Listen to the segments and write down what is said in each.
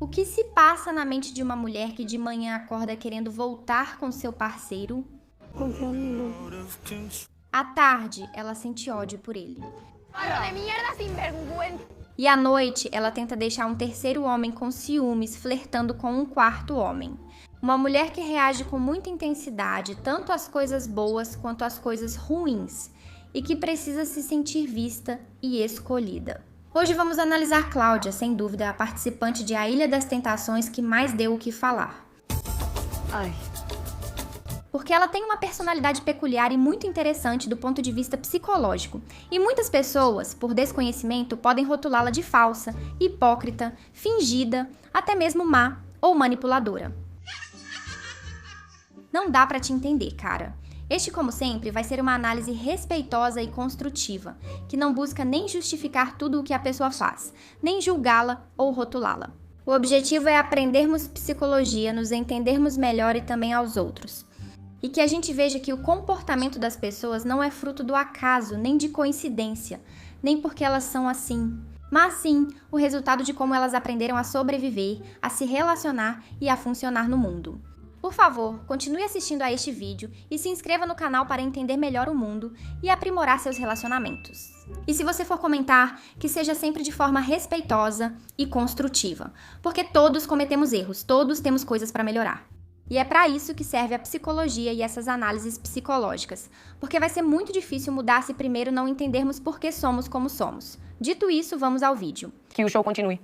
O que se passa na mente de uma mulher que de manhã acorda querendo voltar com seu parceiro? À tarde, ela sente ódio por ele. E à noite, ela tenta deixar um terceiro homem com ciúmes, flertando com um quarto homem. Uma mulher que reage com muita intensidade, tanto às coisas boas quanto às coisas ruins, e que precisa se sentir vista e escolhida. Hoje vamos analisar Cláudia, sem dúvida a participante de A Ilha das Tentações que mais deu o que falar. Porque ela tem uma personalidade peculiar e muito interessante do ponto de vista psicológico. E muitas pessoas, por desconhecimento, podem rotulá-la de falsa, hipócrita, fingida, até mesmo má ou manipuladora. Não dá pra te entender, cara. Este, como sempre, vai ser uma análise respeitosa e construtiva, que não busca nem justificar tudo o que a pessoa faz, nem julgá-la ou rotulá-la. O objetivo é aprendermos psicologia, nos entendermos melhor e também aos outros. E que a gente veja que o comportamento das pessoas não é fruto do acaso, nem de coincidência, nem porque elas são assim, mas sim o resultado de como elas aprenderam a sobreviver, a se relacionar e a funcionar no mundo. Por favor, continue assistindo a este vídeo e se inscreva no canal para entender melhor o mundo e aprimorar seus relacionamentos. E se você for comentar, que seja sempre de forma respeitosa e construtiva, porque todos cometemos erros, todos temos coisas para melhorar. E é para isso que serve a psicologia e essas análises psicológicas, porque vai ser muito difícil mudar se primeiro não entendermos por que somos como somos. Dito isso, vamos ao vídeo. Que o show continue.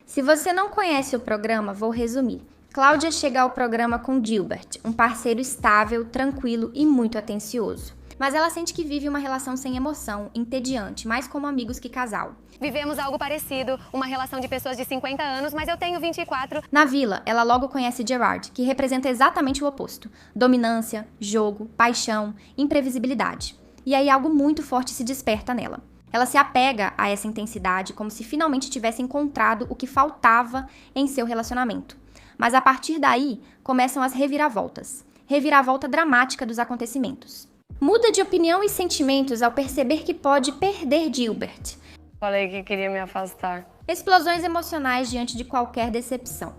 Se você não conhece o programa, vou resumir. Cláudia chega ao programa com Gilbert, um parceiro estável, tranquilo e muito atencioso. Mas ela sente que vive uma relação sem emoção, entediante, mais como amigos que casal. Vivemos algo parecido, uma relação de pessoas de 50 anos, mas eu tenho 24. Na vila, ela logo conhece Gerard, que representa exatamente o oposto. Dominância, jogo, paixão, imprevisibilidade. E aí algo muito forte se desperta nela. Ela se apega a essa intensidade como se finalmente tivesse encontrado o que faltava em seu relacionamento. Mas a partir daí, começam as reviravoltas. Reviravolta dramática dos acontecimentos. Muda de opinião e sentimentos ao perceber que pode perder Gilbert. Falei que queria me afastar. Explosões emocionais diante de qualquer decepção.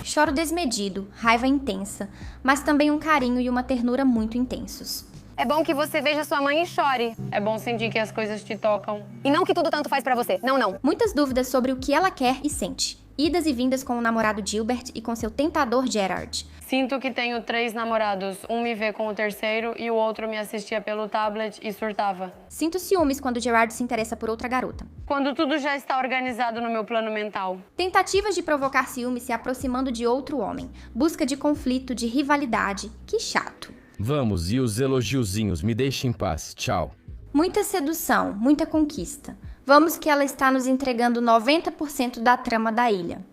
Choro desmedido, raiva intensa, mas também um carinho e uma ternura muito intensos. É bom que você veja sua mãe e chore. É bom sentir que as coisas te tocam. E não que tudo tanto faz pra você. Não, não. Muitas dúvidas sobre o que ela quer e sente. Idas e vindas com o namorado Gilbert e com seu tentador Gerard. Sinto que tenho 3 namorados. Um me vê com o terceiro e o outro me assistia pelo tablet e surtava. Sinto ciúmes quando Gerard se interessa por outra garota. Quando tudo já está organizado no meu plano mental. Tentativas de provocar ciúmes se aproximando de outro homem. Busca de conflito, de rivalidade. Que chato. Vamos, e os elogiozinhos, me deixe em paz, tchau. Muita sedução, muita conquista. Vamos que ela está nos entregando 90% da trama da ilha.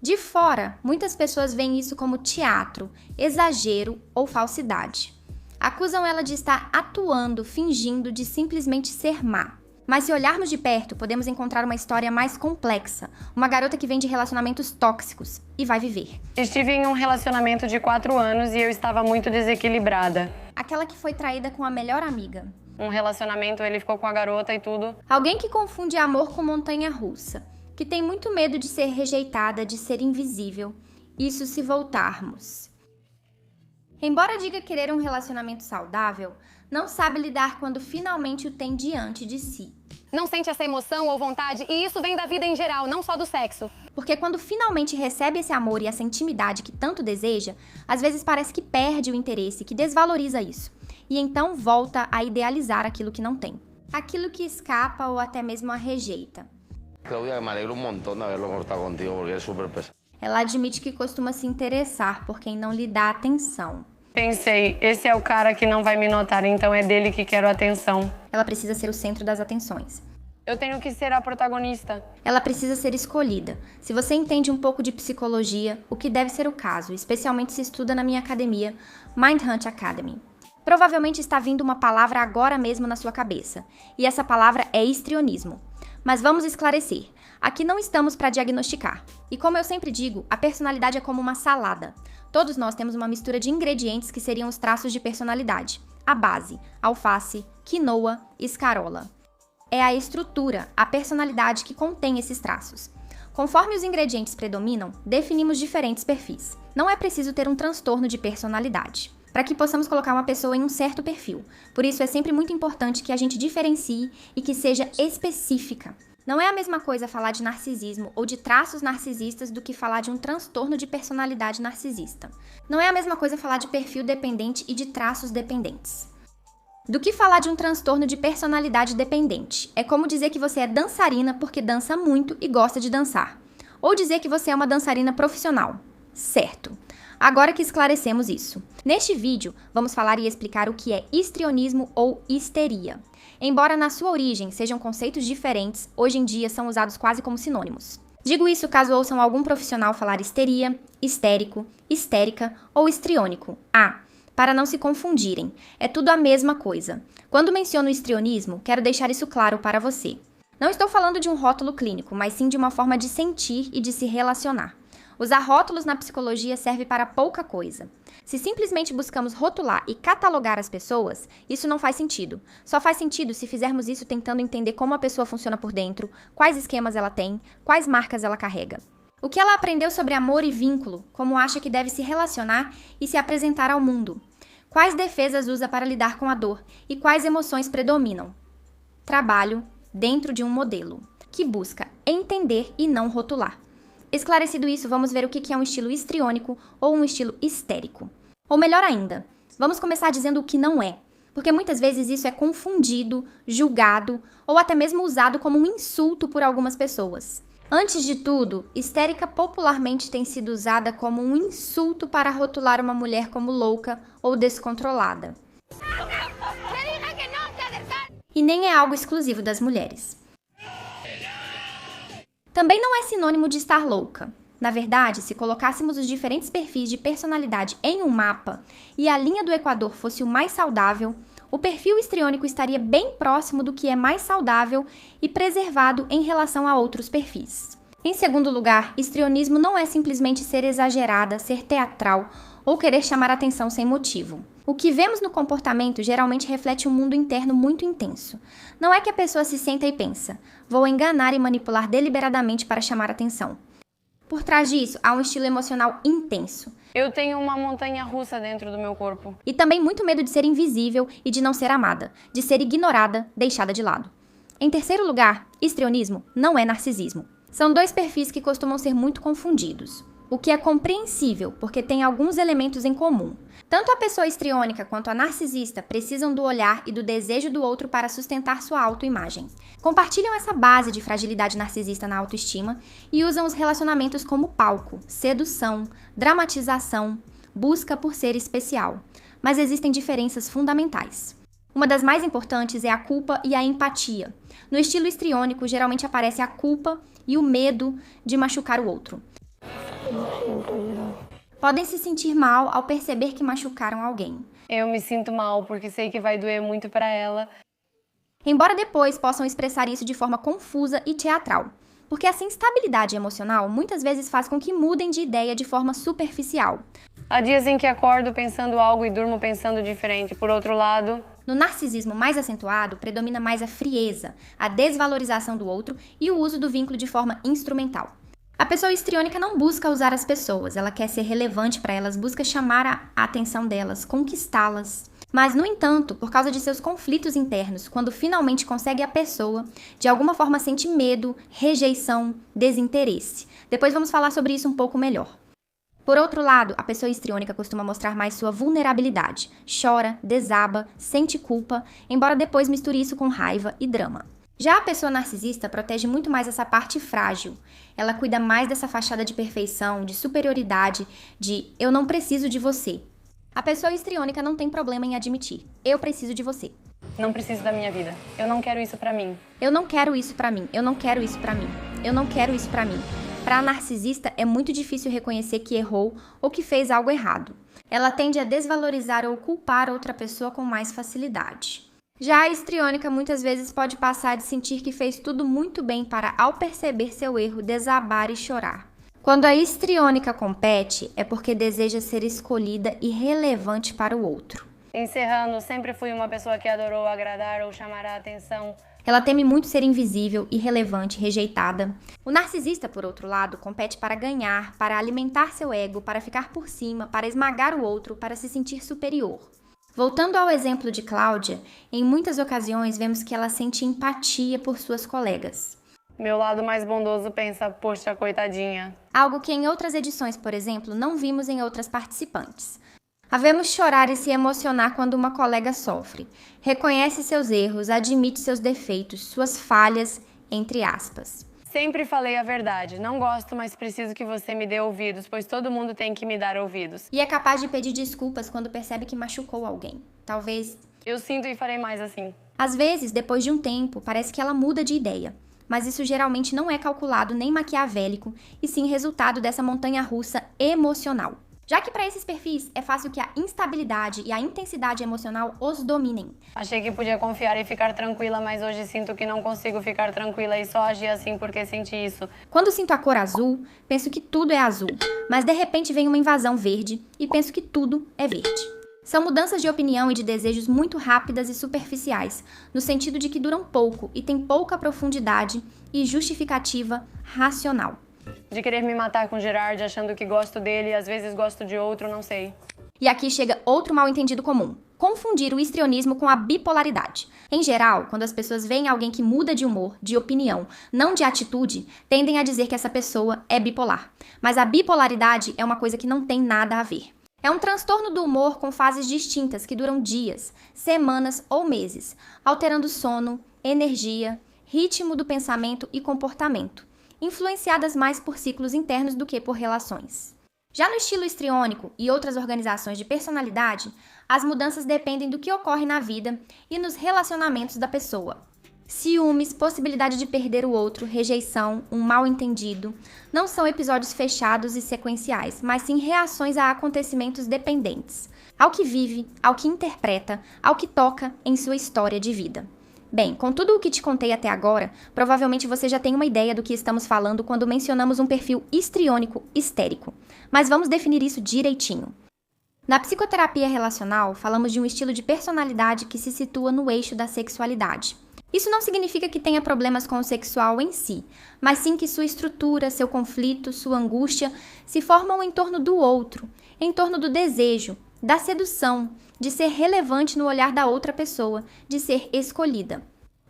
De fora, muitas pessoas veem isso como teatro, exagero ou falsidade. Acusam ela de estar atuando, fingindo, de simplesmente ser má. Mas se olharmos de perto, podemos encontrar uma história mais complexa. Uma garota que vem de relacionamentos tóxicos e vai viver. Estive em um relacionamento de 4 anos e eu estava muito desequilibrada. Aquela que foi traída com a melhor amiga. Um relacionamento, ele ficou com a garota e tudo. Alguém que confunde amor com montanha-russa. Que tem muito medo de ser rejeitada, de ser invisível. Isso se voltarmos. Embora diga querer um relacionamento saudável, não sabe lidar quando finalmente o tem diante de si. Não sente essa emoção ou vontade, e isso vem da vida em geral, não só do sexo. Porque quando finalmente recebe esse amor e essa intimidade que tanto deseja, às vezes parece que perde o interesse, que desvaloriza isso. E então volta a idealizar aquilo que não tem. Aquilo que escapa ou até mesmo a rejeita. Claudia, me alegro montón de haberlo cortado contigo, porque é super pesado. Ela admite que costuma se interessar por quem não lhe dá atenção. Pensei, esse é o cara que não vai me notar, então é dele que quero atenção. Ela precisa ser o centro das atenções. Eu tenho que ser a protagonista. Ela precisa ser escolhida. Se você entende um pouco de psicologia, o que deve ser o caso, especialmente se estuda na minha academia, Mindhunt Academy. Provavelmente está vindo uma palavra agora mesmo na sua cabeça, e essa palavra é histrionismo. Mas vamos esclarecer. Aqui não estamos para diagnosticar. E como eu sempre digo, a personalidade é como uma salada. Todos nós temos uma mistura de ingredientes que seriam os traços de personalidade. A base, alface, quinoa, escarola. É a estrutura, a personalidade que contém esses traços. Conforme os ingredientes predominam, definimos diferentes perfis. Não é preciso ter um transtorno de personalidade para que possamos colocar uma pessoa em um certo perfil. Por isso é sempre muito importante que a gente diferencie e que seja específica. Não é a mesma coisa falar de narcisismo ou de traços narcisistas do que falar de um transtorno de personalidade narcisista. Não é a mesma coisa falar de perfil dependente e de traços dependentes. Do que falar de um transtorno de personalidade dependente. É como dizer que você é dançarina porque dança muito e gosta de dançar. Ou dizer que você é uma dançarina profissional. Certo. Agora que esclarecemos isso. Neste vídeo, vamos falar e explicar o que é histrionismo ou histeria. Embora na sua origem sejam conceitos diferentes, hoje em dia são usados quase como sinônimos. Digo isso caso ouçam algum profissional falar histeria, histérico, histérica ou histriônico. Para não se confundirem, é tudo a mesma coisa. Quando menciono histrionismo, quero deixar isso claro para você. Não estou falando de um rótulo clínico, mas sim de uma forma de sentir e de se relacionar. Usar rótulos na psicologia serve para pouca coisa. Se simplesmente buscamos rotular e catalogar as pessoas, isso não faz sentido. Só faz sentido se fizermos isso tentando entender como a pessoa funciona por dentro, quais esquemas ela tem, quais marcas ela carrega. O que ela aprendeu sobre amor e vínculo, como acha que deve se relacionar e se apresentar ao mundo. Quais defesas usa para lidar com a dor e quais emoções predominam. Trabalho dentro de um modelo, que busca entender e não rotular. Esclarecido isso, vamos ver o que é um estilo histriônico ou um estilo histérico. Ou melhor ainda, vamos começar dizendo o que não é, porque muitas vezes isso é confundido, julgado ou até mesmo usado como um insulto por algumas pessoas. Antes de tudo, histérica popularmente tem sido usada como um insulto para rotular uma mulher como louca ou descontrolada. E nem é algo exclusivo das mulheres. Também não é sinônimo de estar louca. Na verdade, se colocássemos os diferentes perfis de personalidade em um mapa e a linha do Equador fosse o mais saudável, o perfil histriônico estaria bem próximo do que é mais saudável e preservado em relação a outros perfis. Em segundo lugar, histrionismo não é simplesmente ser exagerada, ser teatral ou querer chamar atenção sem motivo. O que vemos no comportamento geralmente reflete um mundo interno muito intenso. Não é que a pessoa se senta e pensa, vou enganar e manipular deliberadamente para chamar atenção. Por trás disso, há um estilo emocional intenso. Eu tenho uma montanha-russa dentro do meu corpo. E também muito medo de ser invisível e de não ser amada, de ser ignorada, deixada de lado. Em terceiro lugar, histrionismo não é narcisismo. São dois perfis que costumam ser muito confundidos. O que é compreensível, porque tem alguns elementos em comum. Tanto a pessoa histriônica quanto a narcisista precisam do olhar e do desejo do outro para sustentar sua autoimagem. Compartilham essa base de fragilidade narcisista na autoestima e usam os relacionamentos como palco, sedução, dramatização, busca por ser especial. Mas existem diferenças fundamentais. Uma das mais importantes é a culpa e a empatia. No estilo histriônico, geralmente aparece a culpa e o medo de machucar o outro. Podem se sentir mal ao perceber que machucaram alguém. Eu me sinto mal porque sei que vai doer muito para ela. Embora depois possam expressar isso de forma confusa e teatral. Porque essa instabilidade emocional muitas vezes faz com que mudem de ideia de forma superficial. Há dias em que acordo pensando algo e durmo pensando diferente. Por outro lado, no narcisismo mais acentuado, predomina mais a frieza, a desvalorização do outro e o uso do vínculo de forma instrumental. A pessoa histriônica não busca usar as pessoas, ela quer ser relevante para elas, busca chamar a atenção delas, conquistá-las. Mas, no entanto, por causa de seus conflitos internos, quando finalmente consegue a pessoa, de alguma forma sente medo, rejeição, desinteresse. Depois vamos falar sobre isso um pouco melhor. Por outro lado, a pessoa histriônica costuma mostrar mais sua vulnerabilidade. Chora, desaba, sente culpa, embora depois misture isso com raiva e drama. Já a pessoa narcisista protege muito mais essa parte frágil. Ela cuida mais dessa fachada de perfeição, de superioridade, de eu não preciso de você. A pessoa histriônica não tem problema em admitir, eu preciso de você. não preciso da minha vida. Eu não quero isso pra mim. Eu não quero isso pra mim. Eu não quero isso pra mim. Eu não quero isso pra mim. Para a narcisista, é muito difícil reconhecer que errou ou que fez algo errado. Ela tende a desvalorizar ou culpar outra pessoa com mais facilidade. Já a histriônica muitas vezes pode passar de sentir que fez tudo muito bem para, ao perceber seu erro, desabar e chorar. Quando a histriônica compete, é porque deseja ser escolhida e relevante para o outro. Encerrando, sempre fui uma pessoa que adorou agradar ou chamar a atenção. Ela teme muito ser invisível, irrelevante, rejeitada. O narcisista, por outro lado, compete para ganhar, para alimentar seu ego, para ficar por cima, para esmagar o outro, para se sentir superior. Voltando ao exemplo de Cláudia, em muitas ocasiões vemos que ela sente empatia por suas colegas. Meu lado mais bondoso pensa, poxa, coitadinha. Algo que em outras edições, por exemplo, não vimos em outras participantes. A vemos chorar e se emocionar quando uma colega sofre. Reconhece seus erros, admite seus defeitos, suas falhas, entre aspas. Sempre falei a verdade. Não gosto, mas preciso que você me dê ouvidos, pois todo mundo tem que me dar ouvidos. E é capaz de pedir desculpas quando percebe que machucou alguém. Talvez... Eu sinto e farei mais assim. Às vezes, depois de um tempo, parece que ela muda de ideia. Mas isso geralmente não é calculado nem maquiavélico, e sim resultado dessa montanha-russa emocional. Já que para esses perfis é fácil que a instabilidade e a intensidade emocional os dominem. Achei que podia confiar e ficar tranquila, mas hoje sinto que não consigo ficar tranquila e só agi assim porque senti isso. Quando sinto a cor azul, penso que tudo é azul, mas de repente vem uma invasão verde e penso que tudo é verde. São mudanças de opinião e de desejos muito rápidas e superficiais, no sentido de que duram pouco e têm pouca profundidade e justificativa racional. De querer me matar com Gerard, achando que gosto dele e às vezes gosto de outro, não sei. E aqui chega outro mal-entendido comum: confundir o histrionismo com a bipolaridade. Em geral, quando as pessoas veem alguém que muda de humor, de opinião, não de atitude, tendem a dizer que essa pessoa é bipolar. Mas a bipolaridade é uma coisa que não tem nada a ver. É um transtorno do humor com fases distintas que duram dias, semanas ou meses, alterando sono, energia, ritmo do pensamento e comportamento, influenciadas mais por ciclos internos do que por relações. Já no estilo histriônico e outras organizações de personalidade, as mudanças dependem do que ocorre na vida e nos relacionamentos da pessoa. Ciúmes, possibilidade de perder o outro, rejeição, um mal-entendido, não são episódios fechados e sequenciais, mas sim reações a acontecimentos dependentes, ao que vive, ao que interpreta, ao que toca em sua história de vida. Bem, com tudo o que te contei até agora, provavelmente você já tem uma ideia do que estamos falando quando mencionamos um perfil histriônico histérico. Mas vamos definir isso direitinho. Na psicoterapia relacional, falamos de um estilo de personalidade que se situa no eixo da sexualidade. Isso não significa que tenha problemas com o sexual em si, mas sim que sua estrutura, seu conflito, sua angústia se formam em torno do outro, em torno do desejo, da sedução, de ser relevante no olhar da outra pessoa, de ser escolhida.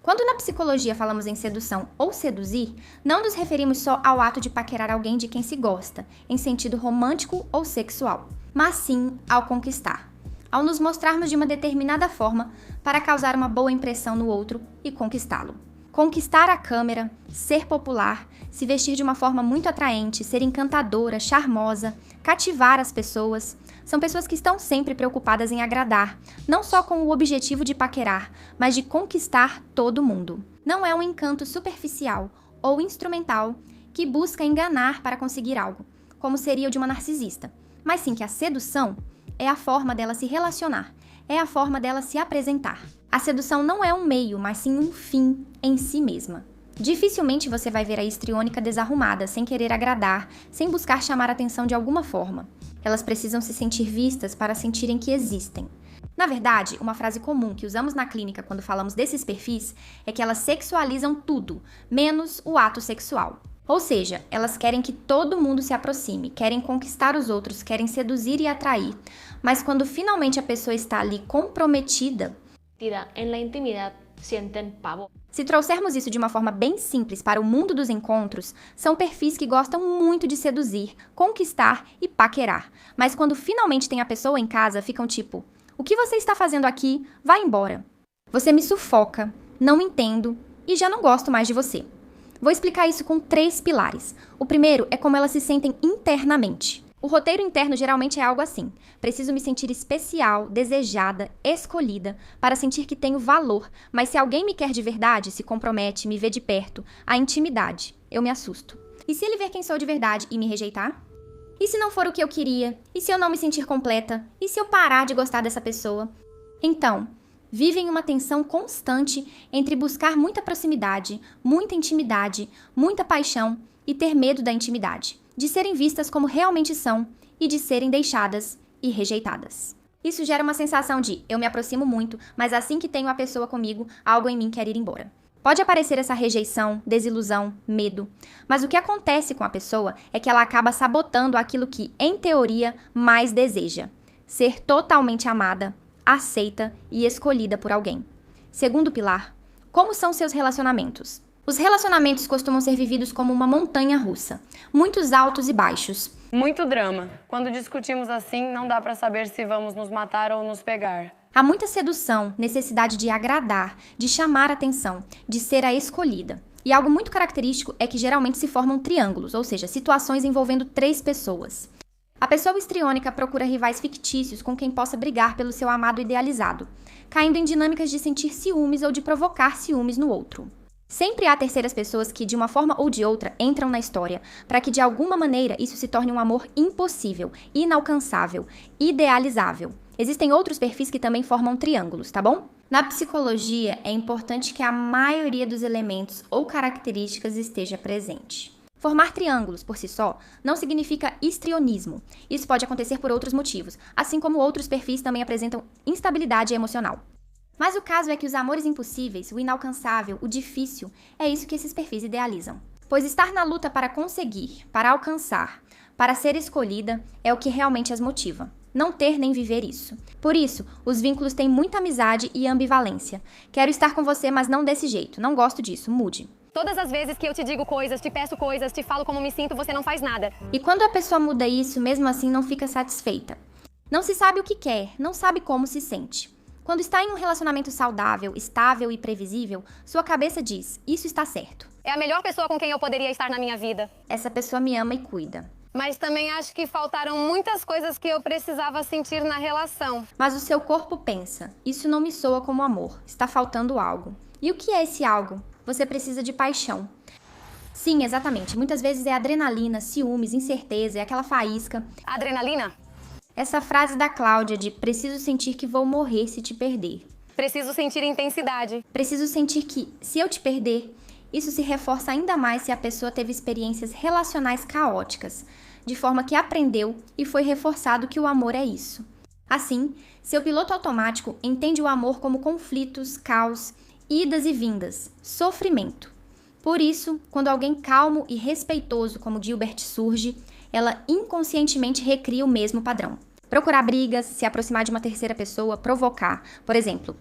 Quando na psicologia falamos em sedução ou seduzir, não nos referimos só ao ato de paquerar alguém de quem se gosta, em sentido romântico ou sexual, mas sim ao conquistar, ao nos mostrarmos de uma determinada forma para causar uma boa impressão no outro e conquistá-lo. Conquistar a câmera, ser popular, se vestir de uma forma muito atraente, ser encantadora, charmosa, cativar as pessoas. São pessoas que estão sempre preocupadas em agradar, não só com o objetivo de paquerar, mas de conquistar todo mundo. Não é um encanto superficial ou instrumental que busca enganar para conseguir algo, como seria o de uma narcisista, mas sim que a sedução é a forma dela se relacionar, é a forma dela se apresentar. A sedução não é um meio, mas sim um fim em si mesma. Dificilmente você vai ver a histriônica desarrumada, sem querer agradar, sem buscar chamar atenção de alguma forma. Elas precisam se sentir vistas para sentirem que existem. Na verdade, uma frase comum que usamos na clínica quando falamos desses perfis é que elas sexualizam tudo, menos o ato sexual. Ou seja, elas querem que todo mundo se aproxime, querem conquistar os outros, querem seduzir e atrair, mas quando finalmente a pessoa está ali comprometida, en la intimidad sienten pavor. Se trouxermos isso de uma forma bem simples para o mundo dos encontros, são perfis que gostam muito de seduzir, conquistar e paquerar, mas quando finalmente tem a pessoa em casa, ficam tipo: o que você está fazendo aqui? Vai embora. Você me sufoca, não entendo e já não gosto mais de você. Vou explicar isso com 3 pilares. O primeiro é como elas se sentem internamente. O roteiro interno geralmente é algo assim: preciso me sentir especial, desejada, escolhida, para sentir que tenho valor, mas se alguém me quer de verdade, se compromete, me vê de perto, a intimidade, eu me assusto. E se ele ver quem sou de verdade e me rejeitar? E se não for o que eu queria? E se eu não me sentir completa? E se eu parar de gostar dessa pessoa? Então, Vivem uma tensão constante entre buscar muita proximidade, muita intimidade, muita paixão e ter medo da intimidade, de serem vistas como realmente são e de serem deixadas e rejeitadas. Isso gera uma sensação de eu me aproximo muito, mas assim que tenho a pessoa comigo, algo em mim quer ir embora. Pode aparecer essa rejeição, desilusão, medo, mas o que acontece com a pessoa é que ela acaba sabotando aquilo que, em teoria, mais deseja: ser totalmente amada, aceita e escolhida por alguém. Segundo pilar, como são seus relacionamentos? Os relacionamentos costumam ser vividos como uma montanha russa, muitos altos e baixos. Muito drama. Quando discutimos assim, não dá pra saber se vamos nos matar ou nos pegar. Há muita sedução, necessidade de agradar, de chamar atenção, de ser a escolhida. E algo muito característico é que geralmente se formam triângulos, ou seja, situações envolvendo 3 pessoas. A pessoa histriônica procura rivais fictícios com quem possa brigar pelo seu amado idealizado, caindo em dinâmicas de sentir ciúmes ou de provocar ciúmes no outro. Sempre há terceiras pessoas que, de uma forma ou de outra, entram na história, para que de alguma maneira isso se torne um amor impossível, inalcançável, idealizável. Existem outros perfis que também formam triângulos, tá bom? Na psicologia, é importante que a maioria dos elementos ou características esteja presente. Formar triângulos por si só não significa histrionismo. Isso pode acontecer por outros motivos, assim como outros perfis também apresentam instabilidade emocional. Mas o caso é que os amores impossíveis, o inalcançável, o difícil, é isso que esses perfis idealizam. Pois estar na luta para conseguir, para alcançar, para ser escolhida, é o que realmente as motiva. Não ter nem viver isso. Por isso, os vínculos têm muita amizade e ambivalência. Quero estar com você, mas não desse jeito. Não gosto disso. Mude. Todas as vezes que eu te digo coisas, te peço coisas, te falo como me sinto, você não faz nada. E quando a pessoa muda isso, mesmo assim não fica satisfeita. Não se sabe o que quer, não sabe como se sente. Quando está em um relacionamento saudável, estável e previsível, sua cabeça diz: isso está certo. É a melhor pessoa com quem eu poderia estar na minha vida. Essa pessoa me ama e cuida. Mas também acho que faltaram muitas coisas que eu precisava sentir na relação. Mas o seu corpo pensa: isso não me soa como amor, está faltando algo. E o que é esse algo? Você precisa de paixão. Sim, exatamente. Muitas vezes é adrenalina, ciúmes, incerteza, é aquela faísca. Adrenalina? Essa frase da Cláudia de preciso sentir que vou morrer se te perder. Preciso sentir intensidade. Preciso sentir que, se eu te perder, isso se reforça ainda mais se a pessoa teve experiências relacionais caóticas, de forma que aprendeu e foi reforçado que o amor é isso. Assim, seu piloto automático entende o amor como conflitos, caos, idas e vindas, sofrimento. Por isso, quando alguém calmo e respeitoso como Gilbert surge, ela inconscientemente recria o mesmo padrão. Procurar brigas, se aproximar de uma terceira pessoa, provocar. Por exemplo,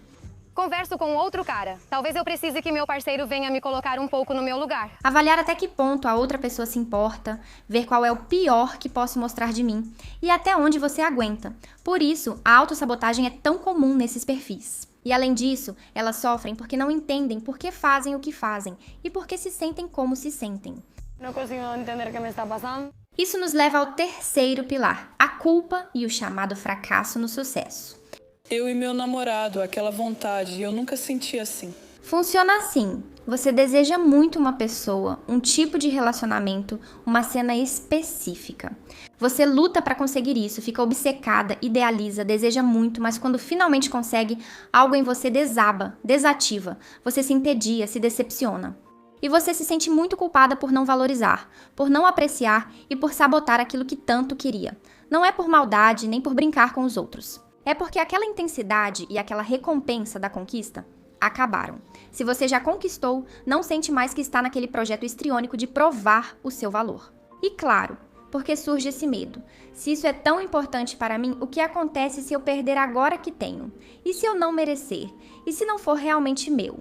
converso com outro cara. Talvez eu precise que meu parceiro venha me colocar um pouco no meu lugar. Avaliar até que ponto a outra pessoa se importa, ver qual é o pior que posso mostrar de mim e até onde você aguenta. Por isso, a autossabotagem é tão comum nesses perfis. E além disso, elas sofrem porque não entendem por que fazem o que fazem e porque se sentem como se sentem. Não consigo entender o que me está passando. Isso nos leva ao terceiro pilar, a culpa e o chamado fracasso no sucesso. Eu e meu namorado, aquela vontade, eu nunca senti assim. Funciona assim: você deseja muito uma pessoa, um tipo de relacionamento, uma cena específica. Você luta para conseguir isso, fica obcecada, idealiza, deseja muito, mas quando finalmente consegue, algo em você desaba, desativa, você se entedia, se decepciona. E você se sente muito culpada por não valorizar, por não apreciar e por sabotar aquilo que tanto queria. Não é por maldade, nem por brincar com os outros. É porque aquela intensidade e aquela recompensa da conquista acabaram. Se você já conquistou, não sente mais que está naquele projeto histriônico de provar o seu valor. E claro, porque surge esse medo. Se isso é tão importante para mim, o que acontece se eu perder agora que tenho? E se eu não merecer? E se não for realmente meu?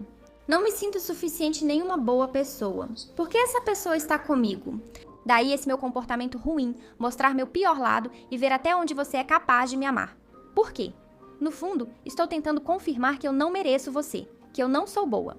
Não me sinto suficiente nem uma boa pessoa. Por que essa pessoa está comigo? Daí esse meu comportamento ruim, mostrar meu pior lado e ver até onde você é capaz de me amar. Por quê? No fundo, estou tentando confirmar que eu não mereço você, que eu não sou boa.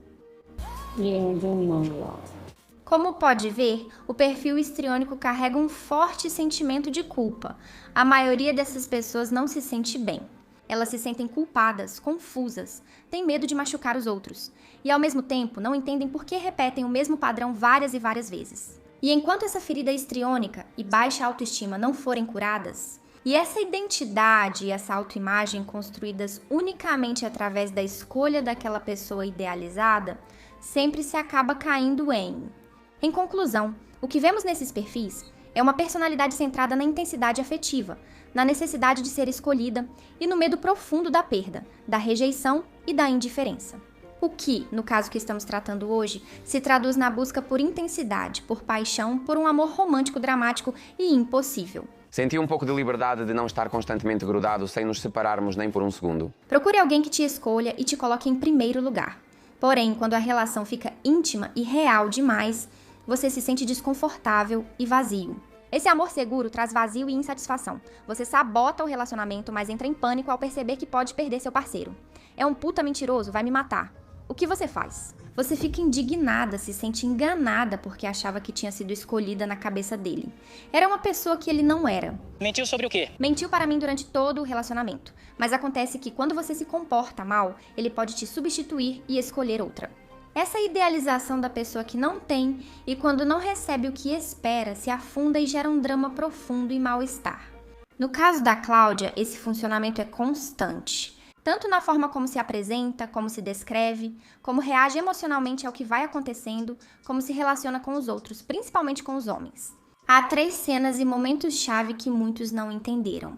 Como pode ver, o perfil histriônico carrega um forte sentimento de culpa. A maioria dessas pessoas não se sente bem. Elas se sentem culpadas, confusas, têm medo de machucar os outros. E ao mesmo tempo, não entendem por que repetem o mesmo padrão várias e várias vezes. E enquanto essa ferida histriônica e baixa autoestima não forem curadas, E essa identidade e essa autoimagem construídas unicamente através da escolha daquela pessoa idealizada, sempre se acaba caindo Em conclusão, o que vemos nesses perfis é uma personalidade centrada na intensidade afetiva, na necessidade de ser escolhida e no medo profundo da perda, da rejeição e da indiferença. O que, no caso que estamos tratando hoje, se traduz na busca por intensidade, por paixão, por um amor romântico, dramático e impossível. Senti um pouco de liberdade de não estar constantemente grudado sem nos separarmos nem por um segundo. Procure alguém que te escolha e te coloque em primeiro lugar. Porém, quando a relação fica íntima e real demais, você se sente desconfortável e vazio. Esse amor seguro traz vazio e insatisfação. Você sabota o relacionamento, mas entra em pânico ao perceber que pode perder seu parceiro. É um puta mentiroso, vai me matar. O que você faz? Você fica indignada, se sente enganada porque achava que tinha sido escolhida na cabeça dele. Era uma pessoa que ele não era. Mentiu sobre o quê? Mentiu para mim durante todo o relacionamento. Mas acontece que quando você se comporta mal, ele pode te substituir e escolher outra. Essa idealização da pessoa que não tem e quando não recebe o que espera, se afunda e gera um drama profundo e mal-estar. No caso da Cláudia, esse funcionamento é constante. Tanto na forma como se apresenta, como se descreve, como reage emocionalmente ao que vai acontecendo, como se relaciona com os outros, principalmente com os homens. Há 3 cenas e momentos-chave que muitos não entenderam.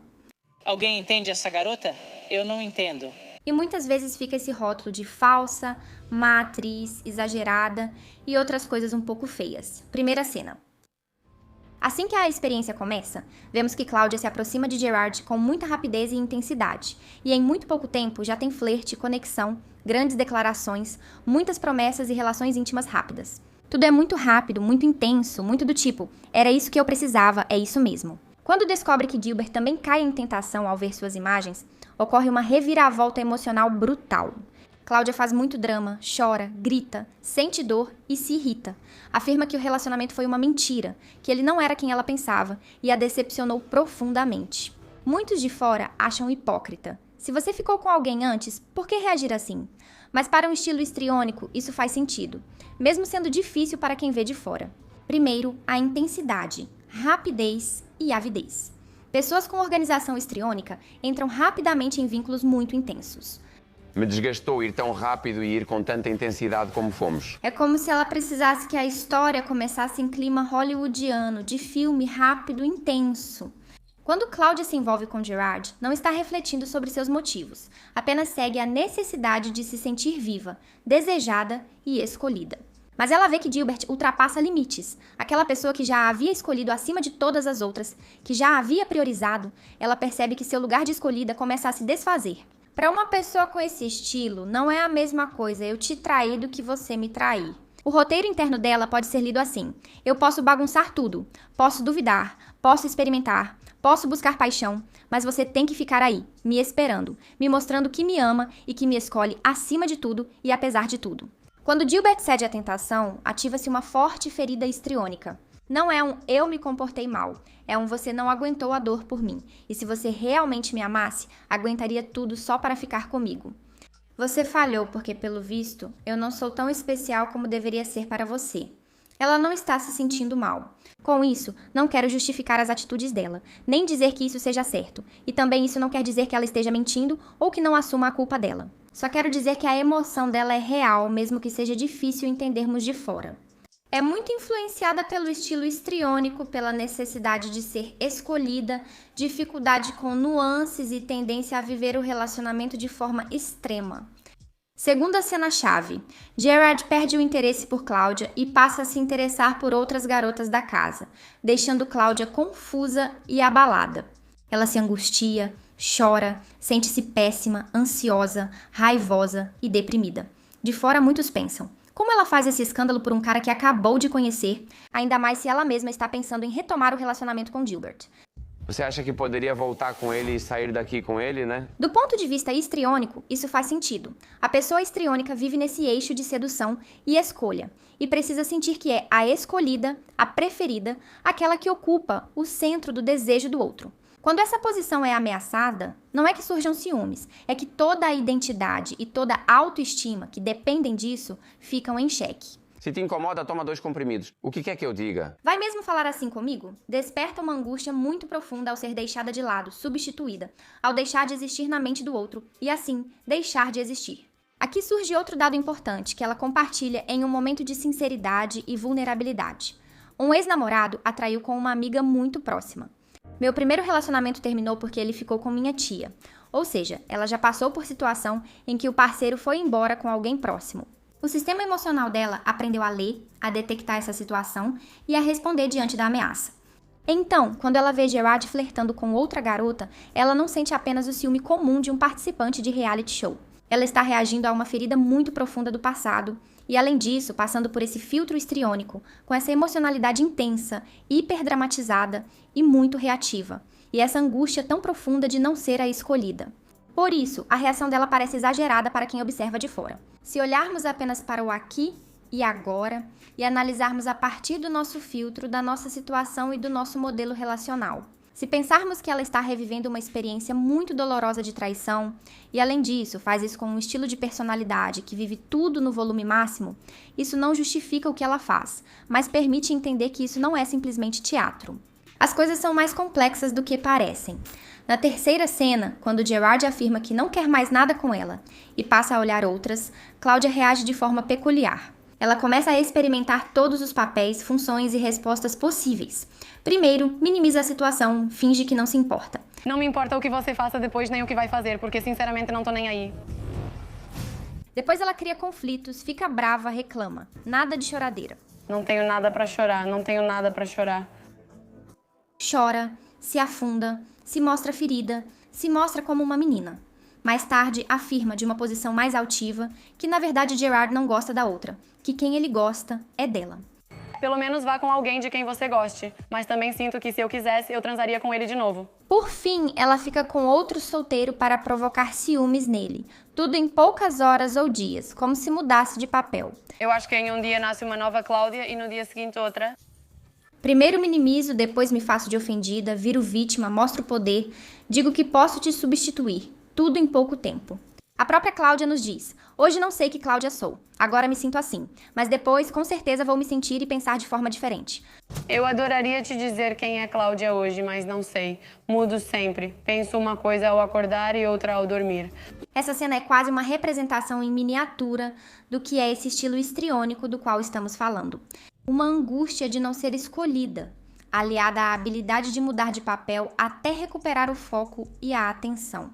Alguém entende essa garota? Eu não entendo. E muitas vezes fica esse rótulo de falsa, má atriz, exagerada e outras coisas um pouco feias. Primeira cena. Assim que a experiência começa, vemos que Cláudia se aproxima de Gerard com muita rapidez e intensidade, e em muito pouco tempo já tem flerte, conexão, grandes declarações, muitas promessas e relações íntimas rápidas. Tudo é muito rápido, muito intenso, muito do tipo, era isso que eu precisava, é isso mesmo. Quando descobre que Gilbert também cai em tentação ao ver suas imagens, ocorre uma reviravolta emocional brutal. Cláudia faz muito drama, chora, grita, sente dor e se irrita. Afirma que o relacionamento foi uma mentira, que ele não era quem ela pensava e a decepcionou profundamente. Muitos de fora acham hipócrita. Se você ficou com alguém antes, por que reagir assim? Mas para um estilo histriônico, isso faz sentido, mesmo sendo difícil para quem vê de fora. Primeiro, a intensidade, rapidez e avidez. Pessoas com organização histriônica entram rapidamente em vínculos muito intensos. Me desgastou ir tão rápido e ir com tanta intensidade como fomos. É como se ela precisasse que a história começasse em clima hollywoodiano, de filme rápido e intenso. Quando Cláudia se envolve com Gerard, não está refletindo sobre seus motivos, apenas segue a necessidade de se sentir viva, desejada e escolhida. Mas ela vê que Gilbert ultrapassa limites. Aquela pessoa que já a havia escolhido acima de todas as outras, que já a havia priorizado, ela percebe que seu lugar de escolhida começa a se desfazer. Para uma pessoa com esse estilo, não é a mesma coisa eu te trair do que você me trair. O roteiro interno dela pode ser lido assim: eu posso bagunçar tudo, posso duvidar, posso experimentar, posso buscar paixão, mas você tem que ficar aí, me esperando, me mostrando que me ama e que me escolhe acima de tudo e apesar de tudo. Quando Gilbert cede à tentação, ativa-se uma forte ferida histriônica. Não é um eu me comportei mal, é um você não aguentou a dor por mim. E se você realmente me amasse, aguentaria tudo só para ficar comigo. Você falhou porque, pelo visto, eu não sou tão especial como deveria ser para você. Ela não está se sentindo mal. Com isso, não quero justificar as atitudes dela, nem dizer que isso seja certo. E também isso não quer dizer que ela esteja mentindo ou que não assuma a culpa dela. Só quero dizer que a emoção dela é real, mesmo que seja difícil entendermos de fora. É muito influenciada pelo estilo histriônico, pela necessidade de ser escolhida, dificuldade com nuances e tendência a viver o relacionamento de forma extrema. Segunda cena-chave. Gerard perde o interesse por Cláudia e passa a se interessar por outras garotas da casa, deixando Cláudia confusa e abalada. Ela se angustia, chora, sente-se péssima, ansiosa, raivosa e deprimida. De fora, muitos pensam: como ela faz esse escândalo por um cara que acabou de conhecer, ainda mais se ela mesma está pensando em retomar o relacionamento com Gilbert? Você acha que poderia voltar com ele e sair daqui com ele, né? Do ponto de vista histriônico, isso faz sentido. A pessoa histriônica vive nesse eixo de sedução e escolha, e precisa sentir que é a escolhida, a preferida, aquela que ocupa o centro do desejo do outro. Quando essa posição é ameaçada, não é que surjam ciúmes, é que toda a identidade e toda a autoestima que dependem disso ficam em xeque. Se te incomoda, toma 2 comprimidos. O que quer que eu diga? Vai mesmo falar assim comigo? Desperta uma angústia muito profunda ao ser deixada de lado, substituída, ao deixar de existir na mente do outro e, assim, deixar de existir. Aqui surge outro dado importante que ela compartilha em um momento de sinceridade e vulnerabilidade. Um ex-namorado a traiu com uma amiga muito próxima. Meu primeiro relacionamento terminou porque ele ficou com minha tia. Ou seja, ela já passou por situação em que o parceiro foi embora com alguém próximo. O sistema emocional dela aprendeu a ler, a detectar essa situação e a responder diante da ameaça. Então, quando ela vê Gerard flertando com outra garota, ela não sente apenas o ciúme comum de um participante de reality show. Ela está reagindo a uma ferida muito profunda do passado e, além disso, passando por esse filtro histriônico, com essa emocionalidade intensa, hiperdramatizada e muito reativa, e essa angústia tão profunda de não ser a escolhida. Por isso, a reação dela parece exagerada para quem observa de fora. Se olharmos apenas para o aqui e agora e analisarmos a partir do nosso filtro, da nossa situação e do nosso modelo relacional. Se pensarmos que ela está revivendo uma experiência muito dolorosa de traição e, além disso, faz isso com um estilo de personalidade que vive tudo no volume máximo, isso não justifica o que ela faz, mas permite entender que isso não é simplesmente teatro. As coisas são mais complexas do que parecem. Na terceira cena, quando Gerard afirma que não quer mais nada com ela e passa a olhar outras, Cláudia reage de forma peculiar. Ela começa a experimentar todos os papéis, funções e respostas possíveis. Primeiro, minimiza a situação, finge que não se importa. Não me importa o que você faça depois nem o que vai fazer, porque sinceramente não tô nem aí. Depois ela cria conflitos, fica brava, reclama. Nada de choradeira. Não tenho nada pra chorar, não tenho nada pra chorar. Chora, se afunda, se mostra ferida, se mostra como uma menina. Mais tarde, afirma de uma posição mais altiva que, na verdade, Gerard não gosta da outra, que quem ele gosta é dela. Pelo menos vá com alguém de quem você goste, mas também sinto que se eu quisesse, eu transaria com ele de novo. Por fim, ela fica com outro solteiro para provocar ciúmes nele, tudo em poucas horas ou dias, como se mudasse de papel. Eu acho que em um dia nasce uma nova Cláudia e no dia seguinte outra. Primeiro minimizo, depois me faço de ofendida, viro vítima, mostro poder, digo que posso te substituir, tudo em pouco tempo. A própria Cláudia nos diz: hoje não sei que Cláudia sou, agora me sinto assim, mas depois com certeza vou me sentir e pensar de forma diferente. Eu adoraria te dizer quem é Cláudia hoje, mas não sei. Mudo sempre. Penso uma coisa ao acordar e outra ao dormir. Essa cena é quase uma representação em miniatura do que é esse estilo histriônico do qual estamos falando. Uma angústia de não ser escolhida, aliada à habilidade de mudar de papel até recuperar o foco e a atenção.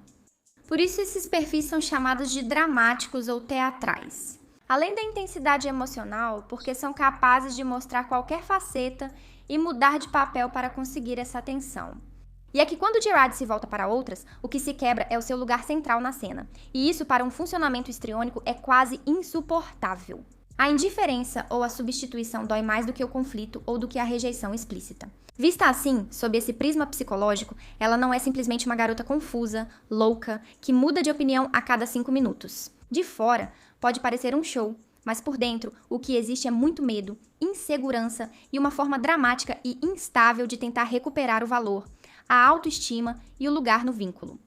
Por isso esses perfis são chamados de dramáticos ou teatrais. Além da intensidade emocional, porque são capazes de mostrar qualquer faceta e mudar de papel para conseguir essa atenção. E é que quando Gerard se volta para outras, o que se quebra é o seu lugar central na cena. E isso, para um funcionamento histriônico, é quase insuportável. A indiferença ou a substituição dói mais do que o conflito ou do que a rejeição explícita. Vista assim, sob esse prisma psicológico, ela não é simplesmente uma garota confusa, louca, que muda de opinião a cada 5 minutos. De fora, pode parecer um show, mas por dentro, o que existe é muito medo, insegurança e uma forma dramática e instável de tentar recuperar o valor, a autoestima e o lugar no vínculo.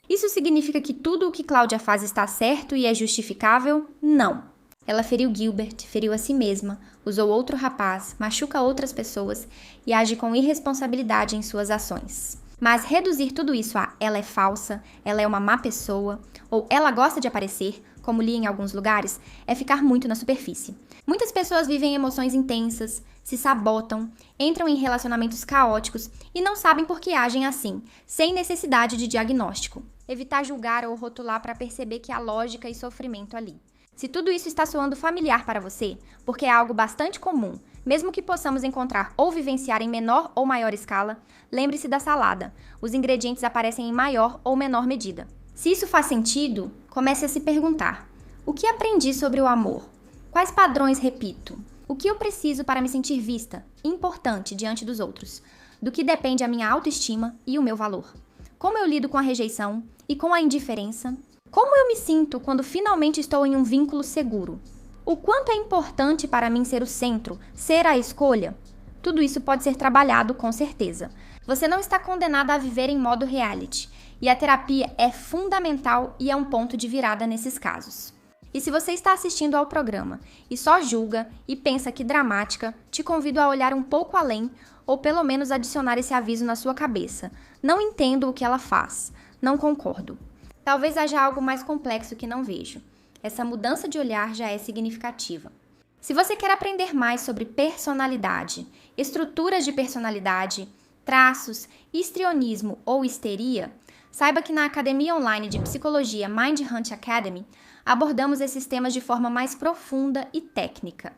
Isso significa que tudo o que Cláudia faz está certo e é justificável? Não. Ela feriu Gilbert, feriu a si mesma, usou outro rapaz, machuca outras pessoas e age com irresponsabilidade em suas ações. Mas reduzir tudo isso a ela é falsa, ela é uma má pessoa, ou ela gosta de aparecer, como li em alguns lugares, é ficar muito na superfície. Muitas pessoas vivem emoções intensas, se sabotam, entram em relacionamentos caóticos e não sabem por que agem assim, sem necessidade de diagnóstico. Evitar julgar ou rotular para perceber que há lógica e sofrimento ali. Se tudo isso está soando familiar para você, porque é algo bastante comum, mesmo que possamos encontrar ou vivenciar em menor ou maior escala, lembre-se da salada. Os ingredientes aparecem em maior ou menor medida. Se isso faz sentido, comece a se perguntar: o que aprendi sobre o amor? Quais padrões repito? O que eu preciso para me sentir vista, importante diante dos outros? Do que depende a minha autoestima e o meu valor? Como eu lido com a rejeição e com a indiferença? Como eu me sinto quando finalmente estou em um vínculo seguro? O quanto é importante para mim ser o centro, ser a escolha? Tudo isso pode ser trabalhado com certeza. Você não está condenada a viver em modo reality, e a terapia é fundamental e é um ponto de virada nesses casos. E se você está assistindo ao programa e só julga e pensa que dramática, te convido a olhar um pouco além ou pelo menos adicionar esse aviso na sua cabeça. Não entendo o que ela faz. Não concordo. Talvez haja algo mais complexo que não vejo. Essa mudança de olhar já é significativa. Se você quer aprender mais sobre personalidade, estruturas de personalidade, traços, histrionismo ou histeria, saiba que na Academia Online de Psicologia Mind Hunt Academy, abordamos esses temas de forma mais profunda e técnica.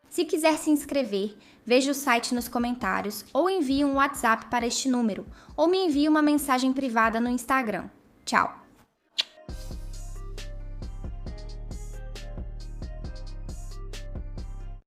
Se quiser se inscrever, veja o site nos comentários ou envie um WhatsApp para este número ou me envie uma mensagem privada no Instagram. Tchau!